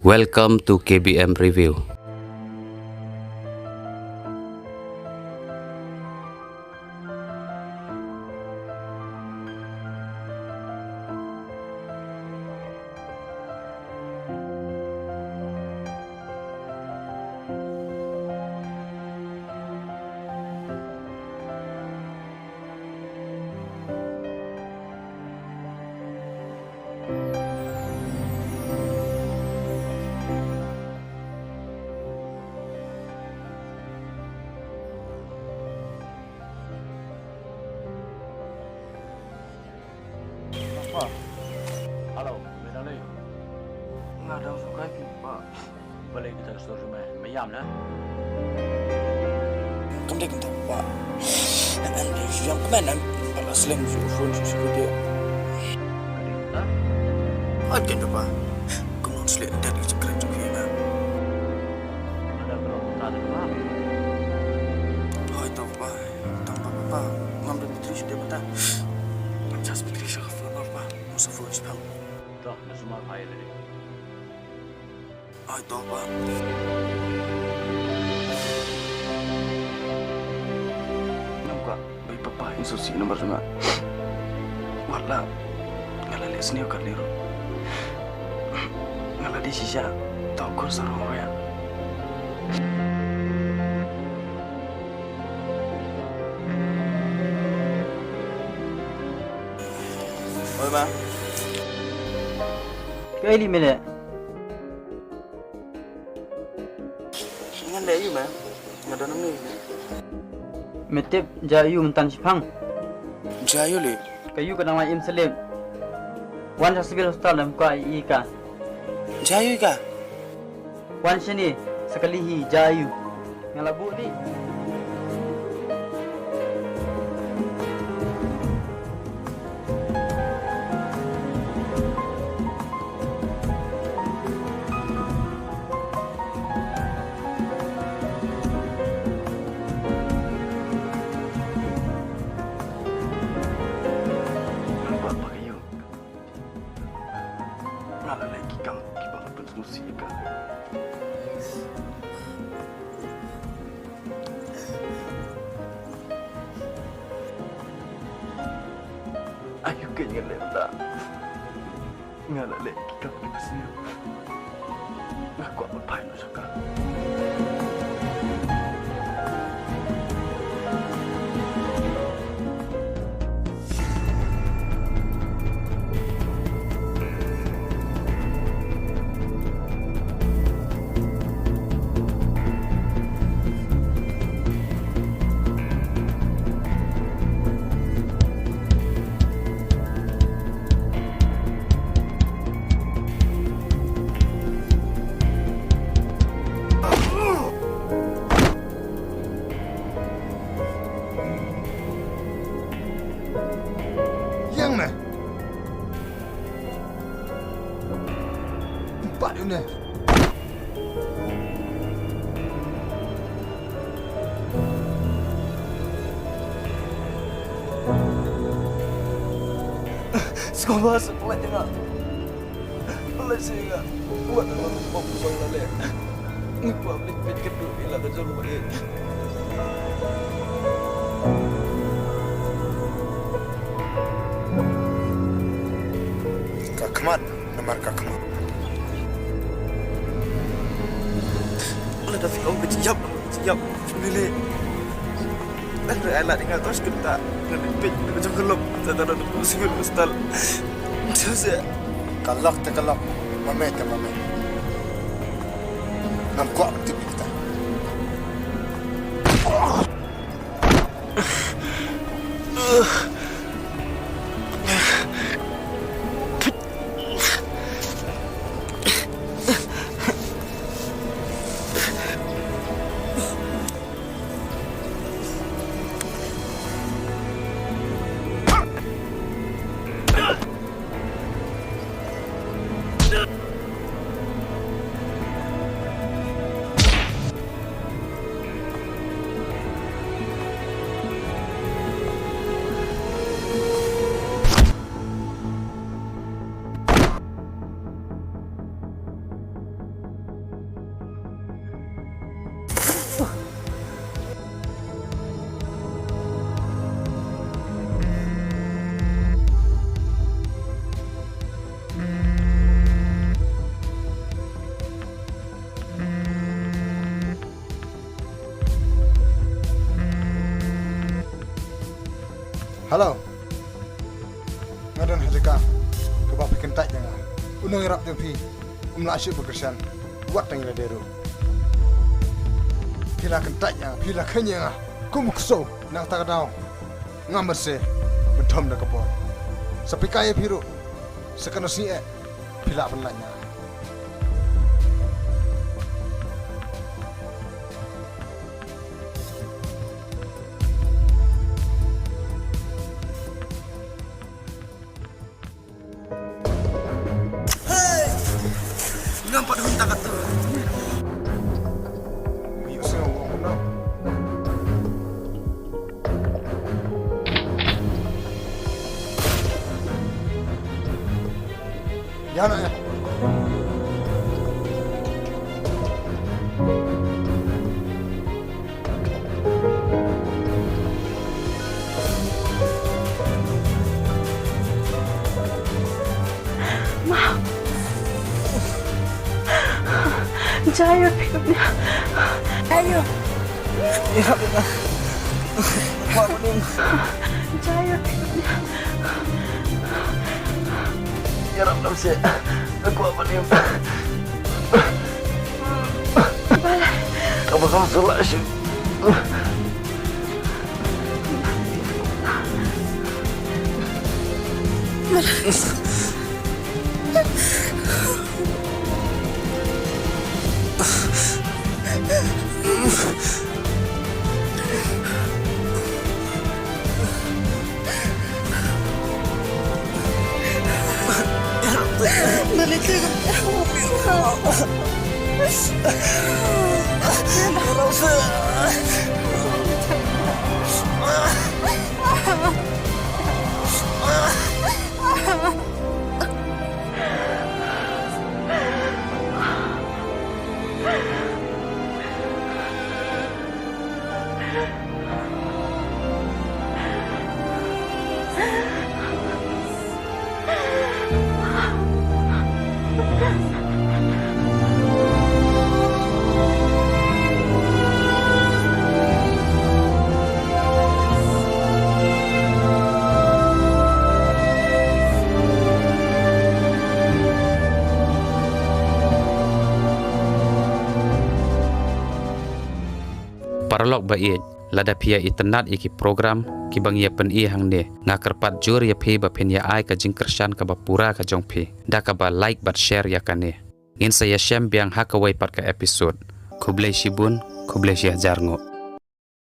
Welcome to KBM Review. Pak. Halo, medan ni. Nggak ada suka Pak. Balik kita ke store rumah. Mayam lah. Kembali kita Pak. Yang kemana? Aslam phone susu dia. Ada kita. Ada tu Pak. Kemudian selit dari cekran juga ya. Ada kalau tak ada apa. Oh itu Pak. Tanpa Pak. Ngambil putri sudah mata. Jas putri saya Pak. Musa phone sebang. Dah, dah semua air ni. Oh itu Pak. Nampak bayi papa yang susi nomor juga. Wala, ngala les ni okar liru. Ngala di sisa, tau kau sarong ya. Oi ma. Kali mana? Ngan deh ma. Ngada nang ni. Metip jayu mentan sipang. Jayo le. Kayu kena mai im selim. Wan hospital hospital dalam ka ika. Jayo ka. Wan sini sekali hi jayu. Ngalabu ni. Nampak apa kayu? Ngala lagi kang kibang pun musik ka. Ayo ke ngala tak. Ngala lagi kang kibasnya. Ngaku apa yang suka. Yang mana? Empat ni. Sekolah sekolah tengah. Boleh saya buat dalam pokok lale. Ngapa beli pet kedua bila kerja rumah ni. Kakmat, nomor kakmat. Ada film bersiap. Nilai. Ada alat tinggal terus kita. Nilai pet kerja kelop. Saya tak ada musibah mustal. Saya Kalak te kalak, mame te mame. Nampak tip kita. Halo. Ngadan hadika. Kebab kentak jangan. Unang irap tempi. Umla asyik berkesan. Buat tangi ladero. Pila kentaknya, pila kenya. Kumukso nak tak daw. Ngamber se. Betom dak kapor. Sapi kaya biru. Sekano si pila penanya. Nampak hunta kat tu. Biu se wong na. Ya nak ya. Jaya pigupnya. Ayo. Ya benar. Buat benim. Jaya pigupnya. Ya Rab nafsi. Aku apa ni? Kamu kamu salah sih. Paralog ba iet lada pia itenat iki program ki bang ya pen i hang ne nga kerpat jur ya phe ba pen ya ai ka jingkershan ka ba pura ka jong phe da ka ba like bat share ya kane ngin saya shem biang hakawai pat ka episode kublai shibun kublai syah jarngo